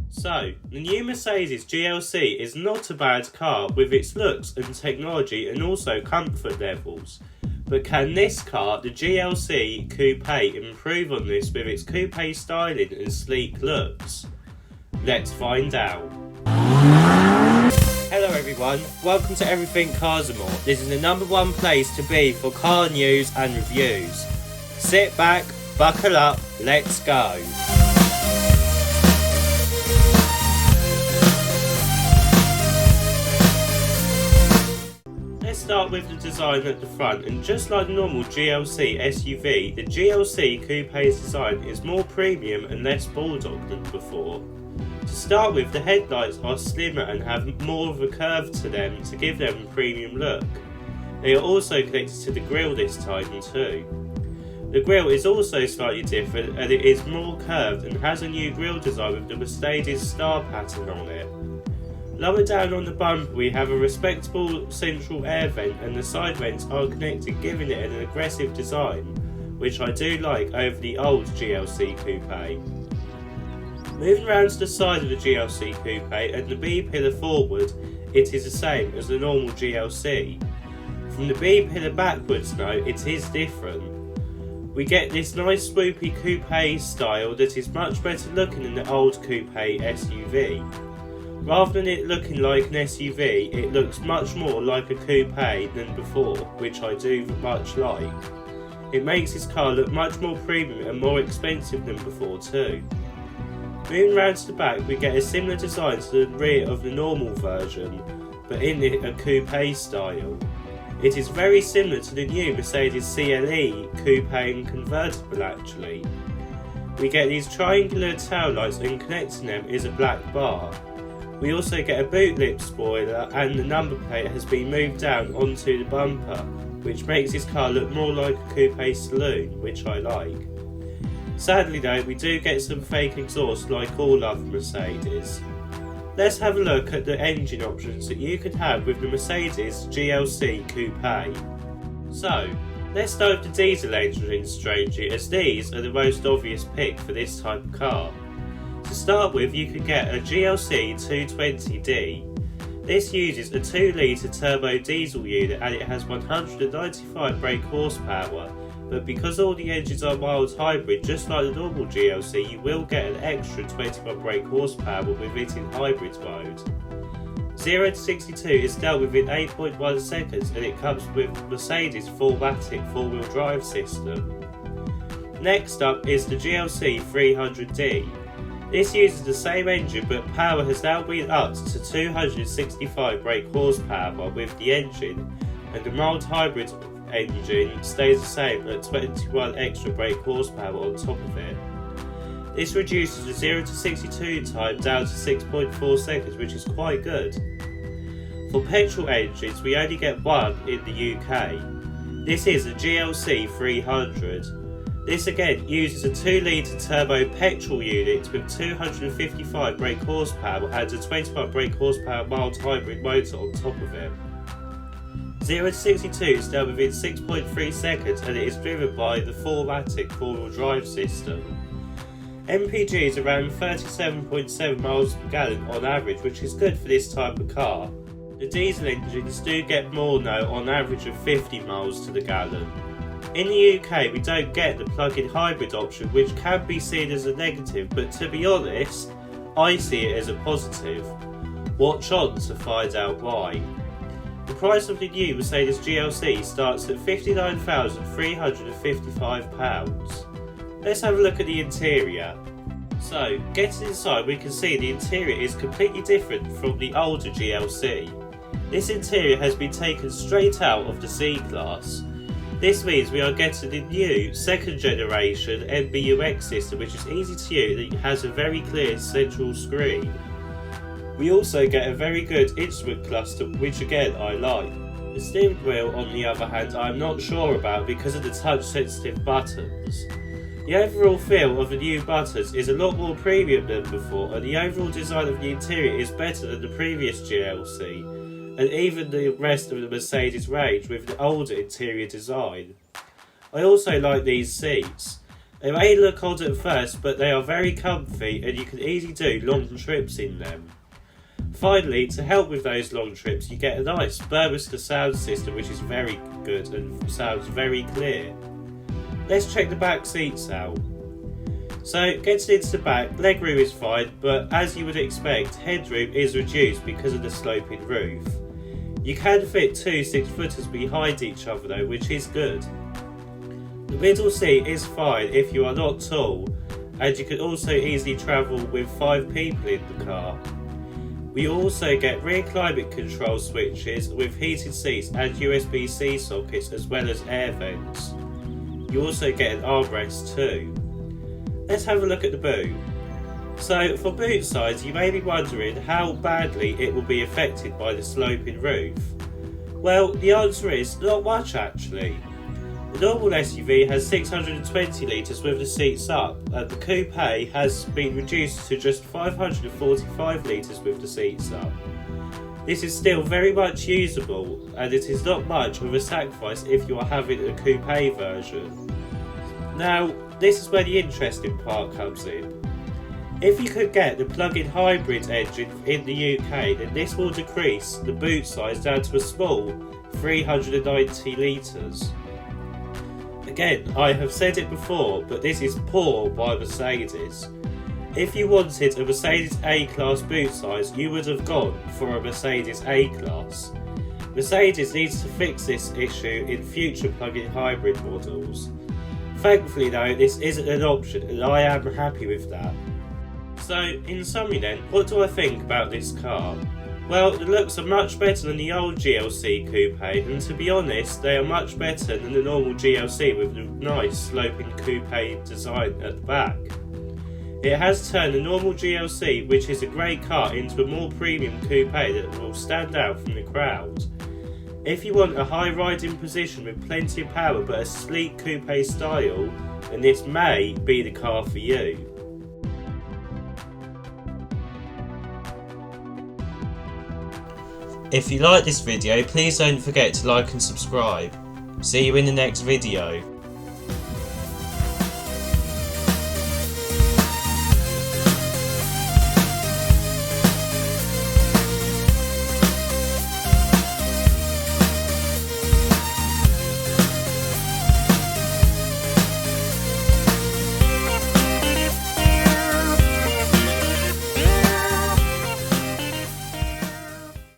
So, the new Mercedes GLC is not a bad car with its looks and technology and also comfort levels. But can this car, the GLC Coupe, improve on this with its coupe styling and sleek looks? Let's find out. Hello everyone, welcome to Everything Cars and More. This is the #1 place to be for car news and reviews. Sit back, buckle up, let's go. Let's start with the design at the front, and just like the normal GLC SUV, the GLC Coupe's design is more premium and less bulldog than before. To start with, the headlights are slimmer and have more of a curve to them to give them a premium look. They are also connected to the grille this time too. The grille is also slightly different and it is more curved and has a new grille design with the Mercedes star pattern on it. Lower down on the bumper we have a respectable central air vent and the side vents are connected, giving it an aggressive design, which I do like over the old GLC Coupe. Moving around to the side of the GLC Coupe and the B pillar forward, it is the same as the normal GLC. From the B pillar backwards though, it is different. We get this nice swoopy coupe style that is much better looking than the old coupe SUV. Rather than it looking like an SUV, it looks much more like a coupe than before, which I do much like. It makes this car look much more premium and more expensive than before too. Moving round to the back, we get a similar design to the rear of the normal version, but in a coupe style. It is very similar to the new Mercedes CLE coupe and convertible actually. We get these triangular taillights and connecting them is a black bar. We also get a boot lip spoiler and the number plate has been moved down onto the bumper, which makes this car look more like a coupe saloon, which I like. Sadly though, we do get some fake exhaust like all other Mercedes. Let's have a look at the engine options that you can have with the Mercedes GLC Coupe. So, let's start with the diesel engine strangely, as these are the most obvious pick for this type of car. To start with, you can get a GLC 220D. This uses a 2-litre turbo diesel unit and it has 195 brake horsepower, but because all the engines are mild hybrid, just like the normal GLC, you will get an extra 21 brake horsepower with it in hybrid mode. 0 to 62 is dealt with in 8.1 seconds and it comes with Mercedes 4MATIC 4-wheel drive system. Next up is the GLC 300D. This uses the same engine, but power has now been upped to 265 brake horsepower with the engine, and the mild hybrid engine stays the same at 21 extra brake horsepower on top of it. This reduces the 0 to 62 time down to 6.4 seconds, which is quite good. For petrol engines, we only get one in the UK. This is the GLC 300. This again uses a 2-litre turbo petrol unit with 255 brake horsepower and a 21 brake horsepower mild hybrid motor on top of it. 0 to 62 is done within 6.3 seconds and it is driven by the 4MATIC 4-wheel drive system. MPG is around 37.7 miles per gallon on average, which is good for this type of car. The diesel engines do get more though, on average of 50 miles to the gallon. In the UK we don't get the plug-in hybrid option, which can be seen as a negative, but to be honest, I see it as a positive. Watch on to find out why. The price of the new Mercedes GLC starts at £59,355. Let's have a look at the interior. So, getting inside we can see the interior is completely different from the older GLC. This interior has been taken straight out of the C-Class. This means we are getting the new second generation MBUX system, which is easy to use and has a very clear central screen. We also get a very good instrument cluster, which again I like. The steering wheel on the other hand I am not sure about because of the touch sensitive buttons. The overall feel of the new buttons is a lot more premium than before, and the overall design of the interior is better than the previous GLC, and even the rest of the Mercedes range with the older interior design. I also like these seats. They may look odd at first, but they are very comfy and you can easily do long trips in them. Finally, to help with those long trips, you get a nice Burmester sound system which is very good and sounds very clear. Let's check the back seats out. So, getting into the back, legroom is fine, but as you would expect, headroom is reduced because of the sloping roof. You can fit two 6-footers behind each other though, which is good. The middle seat is fine if you are not tall, and you can also easily travel with 5 people in the car. We also get rear climate control switches with heated seats and USB-C sockets as well as air vents. You also get an armrest too. Let's have a look at the boot. So for boot size, you may be wondering how badly it will be affected by the sloping roof. Well, the answer is not much actually. The normal SUV has 620 litres with the seats up, and the Coupe has been reduced to just 545 litres with the seats up. This is still very much usable, and it is not much of a sacrifice if you are having a Coupe version. Now, this is where the interesting part comes in. If you could get the plug-in hybrid engine in the UK, then this will decrease the boot size down to a small 390 litres. Again, I have said it before, but this is poor by Mercedes. If you wanted a Mercedes A-Class boot size, you would have gone for a Mercedes A-Class. Mercedes needs to fix this issue in future plug-in hybrid models. Thankfully though, this isn't an option and I am happy with that. So, in summary then, what do I think about this car? Well, the looks are much better than the old GLC Coupe, and to be honest, they are much better than the normal GLC with the nice sloping coupe design at the back. It has turned the normal GLC, which is a great car, into a more premium coupe that will stand out from the crowd. If you want a high riding position with plenty of power but a sleek coupe style, then this may be the car for you. If you like this video, please don't forget to like and subscribe. See you in the next video.